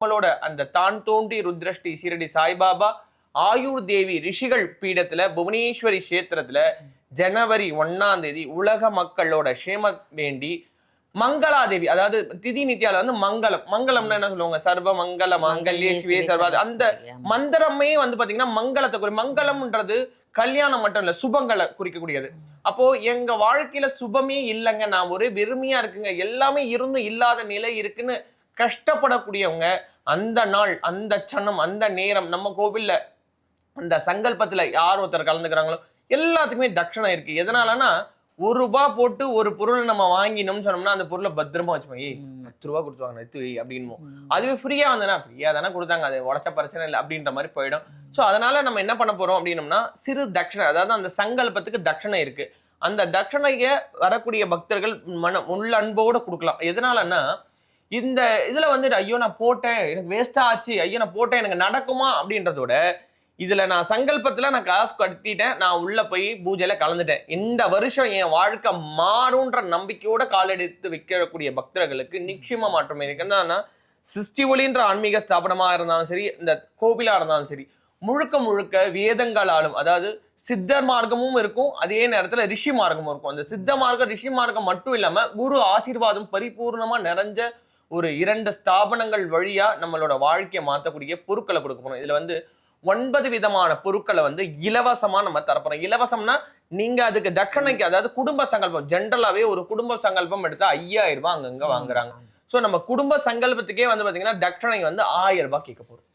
நம்மளோட அந்த தான் தோன்றி ருத்ரஷ்டி சீரடி சாய்பாபா ஆயுர் தேவி ரிஷிகள் பீடத்துல புவனேஸ்வரி கஷேத்திரத்துல ஜனவரி 1ஆம் தேதி உலக மக்களோட சேம வேண்டி மங்களாதேவி, அதாவது திதி நித்யால வந்து மங்களம் மங்களம்னா என்ன சொல்லுவாங்க, சர்வ மங்கள மங்கல்யே சிவே சர்வாதி, அந்த மந்திரமே வந்து பாத்தீங்கன்னா மங்களத்தை குறி மங்களம்ன்றது கல்யாணம் மட்டும் இல்ல, சுபங்களை குறிக்கக்கூடியது. அப்போ எங்க வாழ்க்கையில சுபமே இல்லைங்க, நான் ஒரு வெறுமையா இருக்குங்க, எல்லாமே இருந்தும் இல்லாத நிலை இருக்குன்னு கஷ்டப்படக்கூடியவங்க அந்த நாள், அந்த சனம், அந்த நேரம் நம்ம கோவில்ல அந்த சங்கல்பத்துல யார் ஒருத்தர் கலந்துக்கிறாங்களோ எல்லாத்துக்குமே தட்சணை இருக்கு. எதனாலனா ₹1 போட்டு ஒரு பொருளை நம்ம வாங்கினோம்னு சொன்னோம்னா அந்த பொருளை பத்திரமா வச்சுப்போம். ஏய் ₹10 கொடுத்துவாங்க எடுத்து வை அப்படின்னு. அதுவே ஃப்ரீயா வந்தனா ஃப்ரீயா தானே கொடுத்தாங்க, அது உடச்ச பிரச்சனை இல்லை அப்படின்ற மாதிரி போயிடும். ஸோ அதனால நம்ம என்ன பண்ண போறோம் அப்படின்னோம்னா சிறு தட்சணை, அதாவது அந்த சங்கல்பத்துக்கு தட்சணை இருக்கு. அந்த தட்சணைய வரக்கூடிய பக்தர்கள் உள்ள அன்போட கொடுக்கலாம். எதனாலன்னா இந்த இதுல வந்து ஐயோ நான் போட்டேன் எனக்கு வேஸ்டா ஆச்சு, ஐயோ நான் போட்டேன் எனக்கு நடக்குமா அப்படின்றதோட இதுல நான் சங்கல்பத்துல நான் காசு கட்டிட்டேன், நான் உள்ள போய் பூஜையில கலந்துட்டேன், இந்த வருஷம் என் வாழ்க்கை மாறும்ன்ற நம்பிக்கையோட காலெடுத்து வைக்கக்கூடிய பக்தர்களுக்கு நிச்சயமா மாற்றம் இருக்கு. என்னன்னா சிருஷ்டி ஒளின்ற ஆன்மீக ஸ்தாபனமா இருந்தாலும் சரி, இந்த கோவிலா இருந்தாலும் சரி, முழுக்க முழுக்க வேதங்களாலும், அதாவது சித்தர் மார்க்கமும் இருக்கும், அதே நேரத்துல ரிஷி மார்க்கமும் இருக்கும். அந்த சித்த மார்க்கம் ரிஷி மார்க்கம் மட்டும் இல்லாம குரு ஆசீர்வாதம் பரிபூர்ணமா நிறைஞ்ச ஒரு 2 ஸ்தாபனங்கள் வழியா நம்மளோட வாழ்க்கையை மாற்றக்கூடிய பொருட்களை கொடுக்க போறோம். இதுல வந்து 9 விதமான பொருட்களை வந்து இலவசமா நம்ம தரப்போறோம். இலவசம்னா நீங்க அதுக்கு தட்சணைக்கு, அதாவது குடும்ப சங்கல்பம், ஜென்ரலாவே ஒரு குடும்ப சங்கல்பம் எடுத்தா ₹5000 அங்கங்க வாங்குறாங்க. சோ நம்ம குடும்ப சங்கல்பத்துக்கே வந்து பாத்தீங்கன்னா தட்சணை வந்து ₹1000 கேட்க போறோம்.